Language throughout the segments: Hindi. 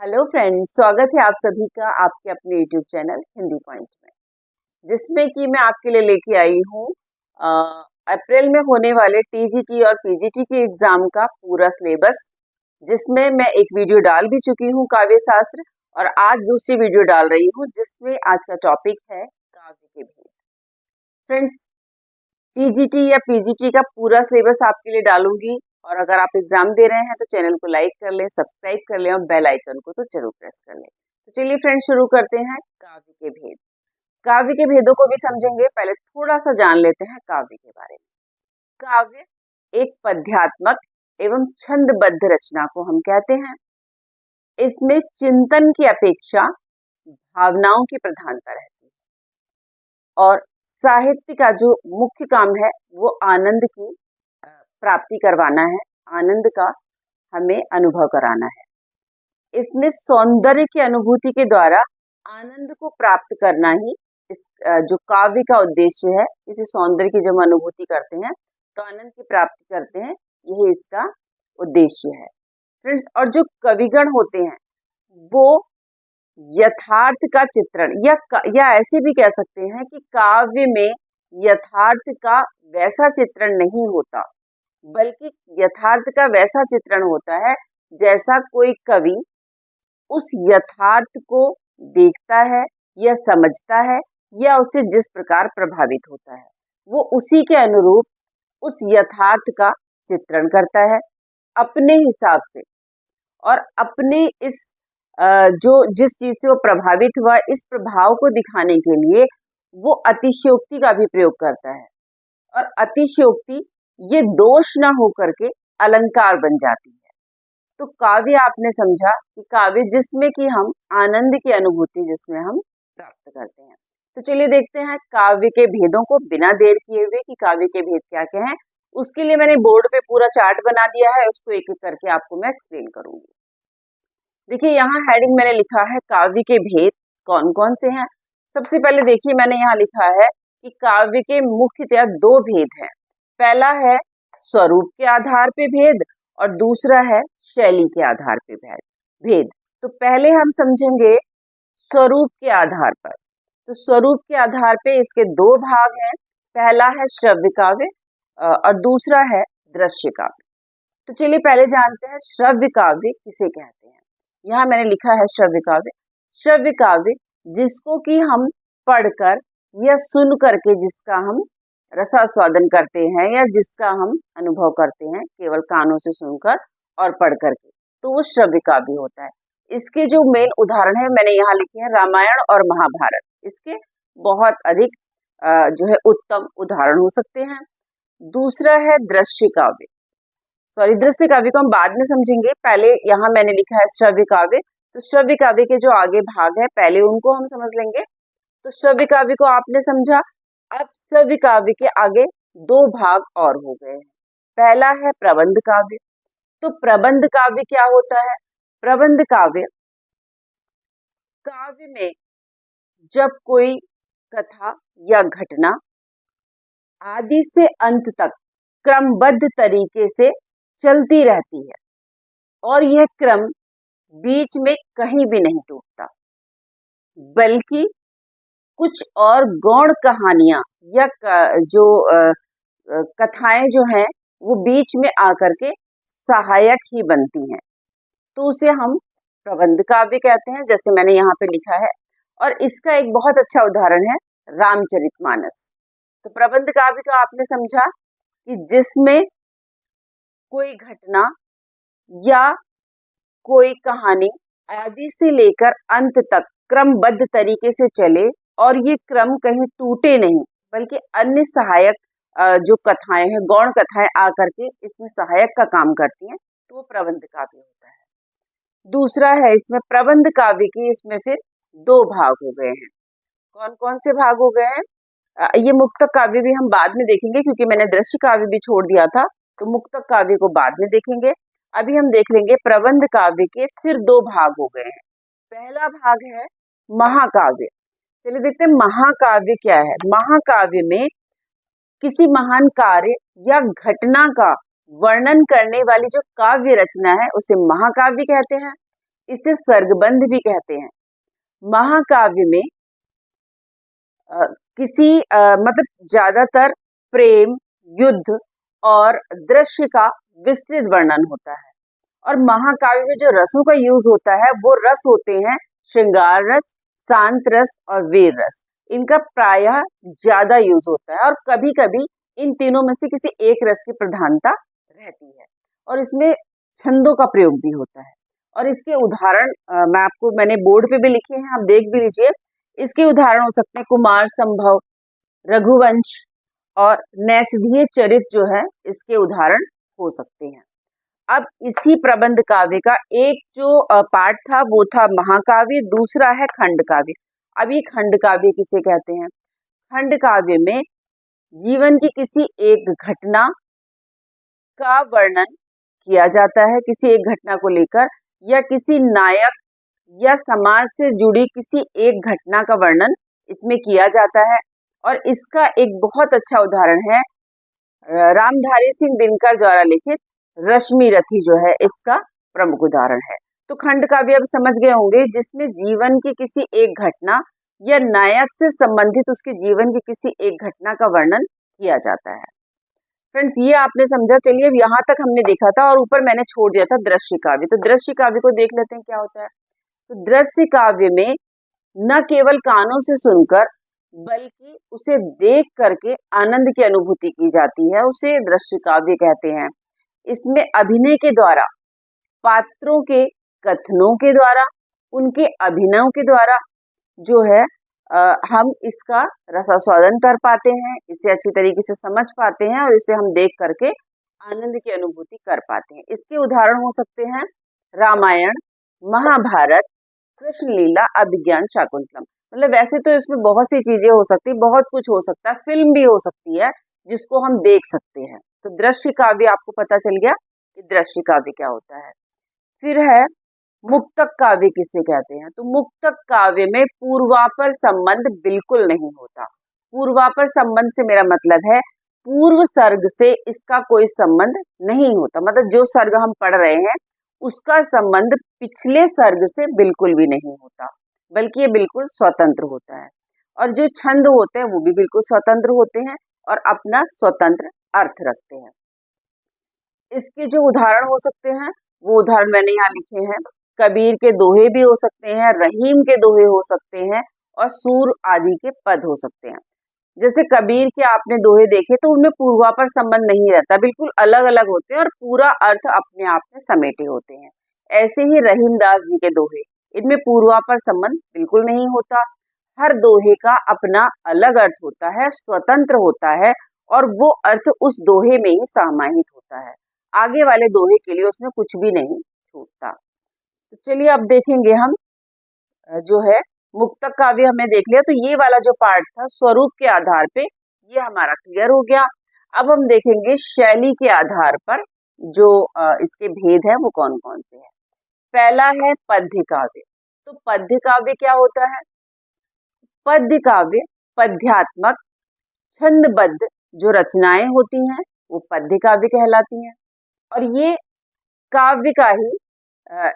हेलो फ्रेंड्स, स्वागत है आप सभी का आपके अपने यूट्यूब चैनल हिंदी पॉइंट में, जिसमें कि मैं आपके लिए लेके आई हूँ अप्रैल में होने वाले टीजीटी और पीजीटी के एग्जाम का पूरा सिलेबस, जिसमें मैं एक वीडियो डाल भी चुकी हूँ काव्य शास्त्र और आज दूसरी वीडियो डाल रही हूँ जिसमें आज का टॉपिक है काव्य के भेद। फ्रेंड्स, टीजीटी या पीजीटी का पूरा सिलेबस आपके लिए डालूंगी और अगर आप एग्जाम दे रहे हैं तो चैनल को लाइक कर लें, सब्सक्राइब कर लें और बेल आइकन को तो जरूर प्रेस कर लें। तो चलिए फ्रेंड्स, शुरू करते हैं काव्य के भेद। काव्य के भेदों को भी समझेंगे, पहले थोड़ा सा जान लेते हैं काव्य के बारे में। काव्य एक पद्यात्मक एवं छंदबद्ध रचना को हम कहते हैं। इसमें चिंतन की अपेक्षा भावनाओं की प्रधानता रहती है और साहित्य का जो मुख्य काम है वो आनंद की प्राप्ति करवाना है, आनंद का हमें अनुभव कराना है। इसमें सौंदर्य की अनुभूति के द्वारा आनंद को प्राप्त करना ही इस जो काव्य का उद्देश्य है। इसी सौंदर्य की जब अनुभूति करते हैं तो आनंद की प्राप्ति करते हैं, यही इसका उद्देश्य है फ्रेंड्स। और जो कविगण होते हैं वो यथार्थ का चित्रण या ऐसे भी कह सकते हैं कि काव्य में यथार्थ का वैसा चित्रण नहीं होता, बल्कि यथार्थ का वैसा चित्रण होता है जैसा कोई कवि उस यथार्थ को देखता है या समझता है या उससे जिस प्रकार प्रभावित होता है, वो उसी के अनुरूप उस यथार्थ का चित्रण करता है अपने हिसाब से। और अपने इस जो जिस चीज से वो प्रभावित हुआ, इस प्रभाव को दिखाने के लिए वो अतिशयोक्ति का भी प्रयोग करता है। और अतिशयोक्ति ये दोष ना होकर के अलंकार बन जाती है। तो काव्य आपने समझा कि काव्य जिसमें कि हम आनंद की अनुभूति जिसमें हम प्राप्त करते हैं। तो चलिए देखते हैं काव्य के भेदों को बिना देर किए हुए कि काव्य के भेद क्या क्या हैं। उसके लिए मैंने बोर्ड पे पूरा चार्ट बना दिया है, उसको एक एक करके आपको मैं एक्सप्लेन करूंगी। देखिए, यहाँ हेडिंग मैंने लिखा है काव्य के भेद कौन कौन से हैं। सबसे पहले देखिए, मैंने यहाँ लिखा है कि काव्य के मुख्यतः दो भेद हैं। पहला है स्वरूप के आधार पे भेद और दूसरा है शैली के आधार पे भेद। तो पहले हम समझेंगे स्वरूप के आधार पर। तो स्वरूप के आधार पे इसके दो भाग हैं। पहला है श्रव्य काव्य और दूसरा है दृश्य काव्य। तो चलिए पहले जानते हैं श्रव्य काव्य किसे कहते हैं। यहाँ मैंने लिखा है श्रव्य काव्य। श्रव्य काव्य जिसको कि हम पढ़कर या सुन करके जिसका हम रसास्वादन करते हैं या जिसका हम अनुभव करते हैं केवल कानों से सुनकर और पढ़ करके, तो वो श्रव्य काव्य होता है। इसके जो मेन उदाहरण है मैंने यहाँ लिखे हैं रामायण और महाभारत। इसके बहुत अधिक जो है उत्तम उदाहरण हो सकते हैं। दूसरा है दृश्य काव्य। दृश्य काव्य को हम बाद में समझेंगे, पहले यहाँ मैंने लिखा है श्रव्य काव्य। तो श्रव्य काव्य के जो आगे भाग है पहले उनको हम समझ लेंगे। तो श्रव्य काव्य को आपने समझा। अब श्रव्य काव्य के आगे दो भाग और हो गए हैं। पहला है प्रबंध काव्य। तो प्रबंध काव्य क्या होता है? प्रबंध काव्य काव्य में जब कोई कथा या घटना आदि से अंत तक क्रमबद्ध तरीके से चलती रहती है और यह क्रम बीच में कहीं भी नहीं टूटता, बल्कि कुछ और गौण कहानियां या जो कथाएं जो हैं वो बीच में आकर के सहायक ही बनती हैं, तो उसे हम प्रबंध काव्य कहते हैं, जैसे मैंने यहाँ पे लिखा है। और इसका एक बहुत अच्छा उदाहरण है रामचरितमानस। तो प्रबंध काव्य का आपने समझा कि जिसमें कोई घटना या कोई कहानी आदि से लेकर अंत तक क्रमबद्ध तरीके से चले और ये क्रम कहीं टूटे नहीं, बल्कि अन्य सहायक जो कथाएं हैं, गौण कथाएं आकर के इसमें सहायक का काम करती हैं, तो वो प्रबंध काव्य होता है। दूसरा है इसमें प्रबंध काव्य की, इसमें फिर दो भाग हो गए हैं। कौन कौन से भाग हो गए हैं? ये मुक्तक काव्य भी हम बाद में देखेंगे, क्योंकि मैंने दृश्य काव्य भी छोड़ दिया था, तो मुक्तक काव्य को बाद में देखेंगे। अभी हम देख लेंगे प्रबंध काव्य के फिर दो भाग हो गए हैं। पहला भाग है महाकाव्य। चलिए देखते हैं महाकाव्य क्या है। महाकाव्य में किसी महान कार्य या घटना का वर्णन करने वाली जो काव्य रचना है उसे महाकाव्य कहते हैं। इसे सर्गबंध भी कहते हैं। महाकाव्य में मतलब ज्यादातर प्रेम, युद्ध और दृश्य का विस्तृत वर्णन होता है। और महाकाव्य में जो रसों का यूज होता है वो रस होते हैं श्रृंगार रस, शांत रस और वीर रस। इनका प्रायः ज्यादा यूज होता है और कभी कभी इन तीनों में से किसी एक रस की प्रधानता रहती है। और इसमें छंदों का प्रयोग भी होता है। और इसके उदाहरण मैंने बोर्ड पे भी लिखे हैं, आप देख भी लीजिए। इसके उदाहरण हो सकते हैं कुमार संभव, रघुवंश और नैषधीय चरित जो है इसके उदाहरण हो सकते हैं। अब इसी प्रबंध काव्य का एक जो पार्ट था वो था महाकाव्य, दूसरा है खंड काव्य। अब ये खंड काव्य किसे कहते हैं? खंड काव्य में जीवन की किसी एक घटना का वर्णन किया जाता है, किसी एक घटना को लेकर, या किसी नायक या समाज से जुड़ी किसी एक घटना का वर्णन इसमें किया जाता है। और इसका एक बहुत अच्छा उदाहरण है रामधारी सिंह दिनकर द्वारा लिखित रश्मि रथी जो है इसका प्रमुख उदाहरण है। तो खंड काव्य अब समझ गए होंगे जिसमें जीवन की किसी एक घटना या नायक से संबंधित उसके जीवन की किसी एक घटना का वर्णन किया जाता है। फ्रेंड्स, ये आपने समझा। चलिए, अब यहाँ तक हमने देखा था और ऊपर मैंने छोड़ दिया था दृश्य काव्य। तो दृश्य काव्य को देख लेते हैं क्या होता है। तो दृश्य काव्य में न केवल कानों से सुनकर बल्कि उसे देख करके आनंद की अनुभूति की जाती है, उसे दृश्य काव्य कहते हैं। इसमें अभिनय के द्वारा, पात्रों के कथनों के द्वारा, उनके अभिनयों के द्वारा जो है हम इसका रसास्वादन कर पाते हैं, इसे अच्छी तरीके से समझ पाते हैं और इसे हम देख करके आनंद की अनुभूति कर पाते हैं। इसके उदाहरण हो सकते हैं रामायण, महाभारत, कृष्ण लीला, अभिज्ञान शाकुंतलम। मतलब वैसे तो इसमें बहुत सी चीजें हो सकती, बहुत कुछ हो सकता है, फिल्म भी हो सकती है जिसको हम देख सकते हैं। तो दृश्य काव्य आपको पता चल गया कि दृश्य काव्य क्या होता है। फिर है मुक्तक काव्य किसे कहते हैं। तो मुक्तक काव्य में पूर्वापर संबंध बिल्कुल नहीं होता। पूर्वापर संबंध से मेरा मतलब है पूर्व सर्ग से इसका कोई संबंध नहीं होता। मतलब जो सर्ग हम पढ़ रहे हैं उसका संबंध पिछले सर्ग से बिल्कुल भी नहीं होता, बल्कि ये बिल्कुल स्वतंत्र होता है। और जो छंद होते हैं वो भी बिल्कुल स्वतंत्र होते हैं और अपना स्वतंत्र अर्थ रखते हैं। इसके जो उदाहरण हो सकते हैं वो उदाहरण मैंने यहाँ लिखे हैं। कबीर के दोहे भी हो सकते हैं, रहीम के दोहे हो सकते हैं और सूर आदि के पद हो सकते हैं। जैसे कबीर के आपने दोहे देखे तो उनमें पूर्वापर संबंध नहीं रहता, बिल्कुल अलग अलग होते हैं और पूरा अर्थ अपने आप में समेटे होते हैं। ऐसे ही रहीमदास जी के दोहे, इनमें पूर्वापर संबंध बिल्कुल नहीं होता। हर दोहे का अपना अलग अर्थ होता है, स्वतंत्र होता है और वो अर्थ उस दोहे में ही समाहित होता है। आगे वाले दोहे के लिए उसमें कुछ भी नहीं छूटता। तो चलिए अब देखेंगे हम जो है मुक्तक काव्य हमने देख लिया। तो ये वाला जो पार्ट था स्वरूप के आधार पे ये हमारा क्लियर हो गया। अब हम देखेंगे शैली के आधार पर जो इसके भेद है वो कौन कौन से हैं। पहला है पद्य काव्य। तो पद्य काव्य क्या होता है? पद्य काव्य पद्यात्मक छंदबद्ध जो रचनाएं होती हैं वो पद्य काव्य कहलाती हैं। और ये काव्य का ही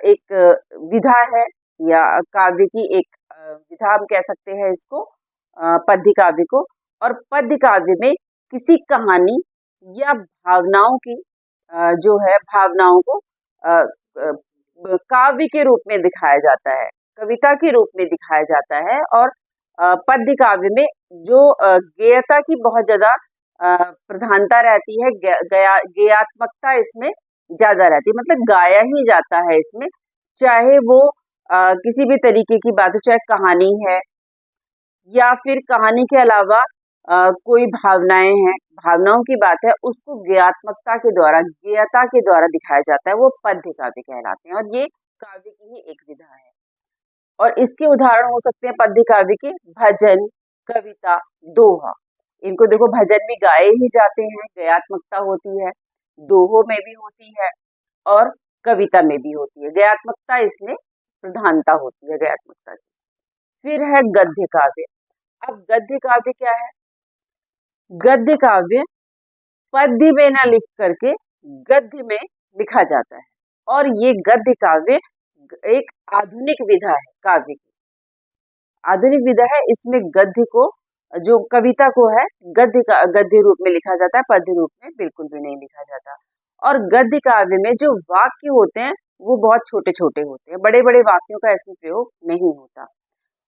एक विधा है या काव्य की एक विधा हम कह सकते हैं इसको, पद्य काव्य को। और पद्य काव्य में किसी कहानी या भावनाओं की जो है भावनाओं को काव्य के रूप में दिखाया जाता है, कविता के रूप में दिखाया जाता है। और पद्य काव्य में जो गेयता की बहुत ज्यादा प्रधानता रहती है, गेयात्मकता इसमें ज्यादा रहती है, मतलब गाया ही जाता है इसमें, चाहे वो किसी भी तरीके की बात हो, चाहे कहानी है या फिर कहानी के अलावा कोई भावनाएं हैं, भावनाओं की बात है, उसको गेयात्मकता के द्वारा, गेयता के द्वारा दिखाया जाता है, वो पद्य काव्य कहलाते हैं। और ये काव्य की ही एक विधा है। और इसके उदाहरण हो सकते हैं पद्य काव्य के भजन, कविता, दोहा। इनको देखो, भजन भी गाए ही जाते हैं, गयात्मकता होती है, दोहों में भी होती है और कविता में भी होती है, गयात्मकता इसमें प्रधानता होती है, गयात्मकता की। फिर है गद्य काव्य। अब गद्य काव्य क्या है? गद्य काव्य पद्य में न लिख करके गद्य में लिखा जाता है और ये गद्य काव्य एक आधुनिक विधा है काव्य की, आधुनिक विधा है। इसमें गद्य को, जो कविता को है, गद्य रूप में लिखा जाता है, पद्य रूप में बिल्कुल भी नहीं लिखा जाता। और गद्य काव्य में जो वाक्य होते हैं वो बहुत छोटे छोटे होते हैं, बड़े बड़े वाक्यों का इसमें प्रयोग नहीं होता।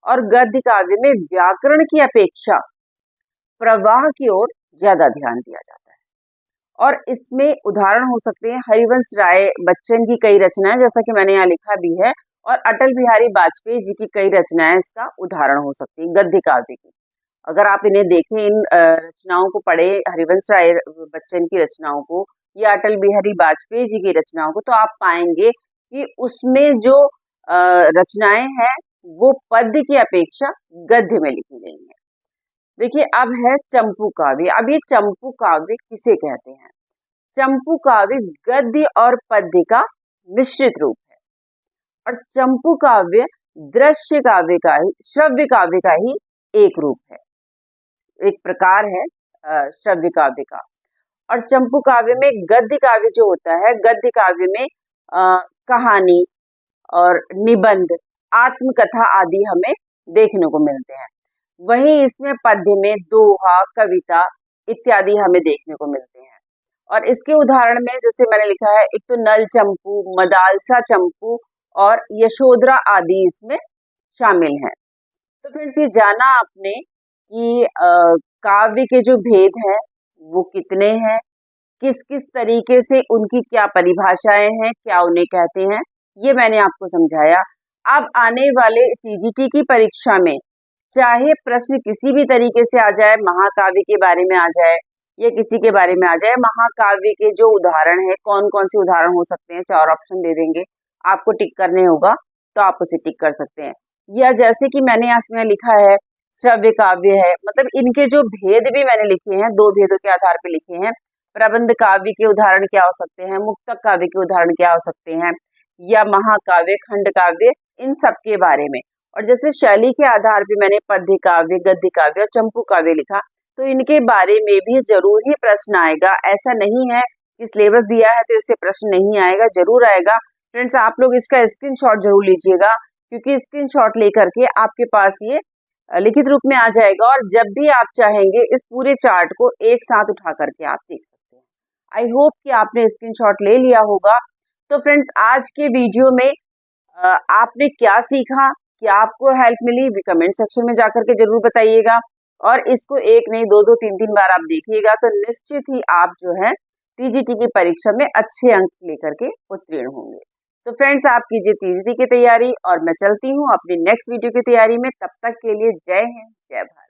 और गद्य काव्य में व्याकरण की अपेक्षा प्रवाह की ओर ज्यादा ध्यान दिया जाता है। और इसमें उदाहरण हो सकते हैं हरिवंश राय बच्चन की कई रचनाएं, जैसा कि मैंने यहाँ लिखा भी है, और अटल बिहारी वाजपेयी जी की कई रचनाएं इसका उदाहरण हो सकती है गद्य काव्य की। अगर आप इन्हें देखें, इन रचनाओं को पढ़े, हरिवंश राय बच्चन की रचनाओं को या अटल बिहारी वाजपेयी जी की रचनाओं को, तो आप पाएंगे कि उसमें जो रचनाएं हैं वो पद्य की अपेक्षा गद्य में लिखी गई हैं। देखिए, अब है चंपू काव्य। अब ये चंपू काव्य किसे कहते हैं? चंपू काव्य गद्य और पद्य का मिश्रित रूप है। और चंपू काव्य दृश्य काव्य का ही, श्रव्य काव्य का ही एक रूप है, एक प्रकार है श्रव्य काव्य का। और चंपू काव्य में गद्य काव्य जो होता है, गद्य काव्य में कहानी और निबंध, आत्मकथा आदि हमें देखने को मिलते हैं। वहीं इसमें पद्य में दोहा, कविता इत्यादि हमें देखने को मिलते हैं। और इसके उदाहरण में जैसे मैंने लिखा है, एक तो नल चंपू, मदालसा चंपू और यशोधरा आदि इसमें शामिल हैं। तो फिर से जाना आपने कि काव्य के जो भेद हैं वो कितने हैं, किस किस तरीके से उनकी क्या परिभाषाएं हैं, क्या उन्हें कहते हैं, ये मैंने आपको समझाया। अब आने वाले टीजीटी की परीक्षा में चाहे प्रश्न किसी भी तरीके से आ जाए, महाकाव्य के बारे में आ जाए या किसी के बारे में आ जाए, महाकाव्य के जो उदाहरण है, कौन कौन से उदाहरण हो सकते हैं, 4 ऑप्शन दे देंगे, आपको टिक करने होगा तो आप उसे टिक कर सकते हैं। या जैसे कि मैंने यहाँ इसमें लिखा है श्रव्य काव्य है, मतलब इनके जो भेद भी मैंने लिखे हैं, 2 भेदों के आधार पर लिखे हैं। प्रबंध काव्य के उदाहरण क्या हो सकते हैं, मुक्तक काव्य के उदाहरण क्या हो सकते हैं, या महाकाव्य, खंड काव्य, इन सब के बारे में। और जैसे शैली के आधार पे मैंने पद्य काव्य, गद्य काव्य और चंपू काव्य लिखा, तो इनके बारे में भी जरूर ही प्रश्न आएगा। ऐसा नहीं है कि सिलेबस दिया है तो इससे प्रश्न नहीं आएगा, जरूर आएगा। फ्रेंड्स, आप लोग इसका स्क्रीनशॉट जरूर लीजिएगा, क्योंकि स्क्रीनशॉट लेकर के आपके पास ये लिखित रूप में आ जाएगा, और जब भी आप चाहेंगे इस पूरे चार्ट को एक साथ उठा करके आप देख सकते हैं। आई होप कि आपने स्क्रीनशॉट ले लिया होगा। तो फ्रेंड्स, आज के वीडियो में आपने क्या सीखा, क्या आपको हेल्प मिली, भी कमेंट सेक्शन में जाकर के जरूर बताइएगा। और इसको एक नहीं, 2-2, 3-3 बार आप देखिएगा, तो निश्चित ही आप जो है टीजीटी की परीक्षा में अच्छे अंक लेकर के उत्तीर्ण होंगे। तो फ्रेंड्स, आप कीजिए टीजीटी की तैयारी, और मैं चलती हूँ अपनी नेक्स्ट वीडियो की तैयारी में। तब तक के लिए जय हिंद, जय भारत।